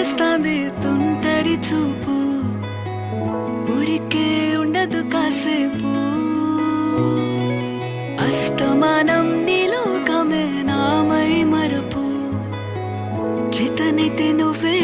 చేస్తాంది తుంటరి చూపు, ఊరికే ఉండదు కాసేపు. అస్తమానం నీలోకమే నామై మరపు, చేతనైతే నువ్వే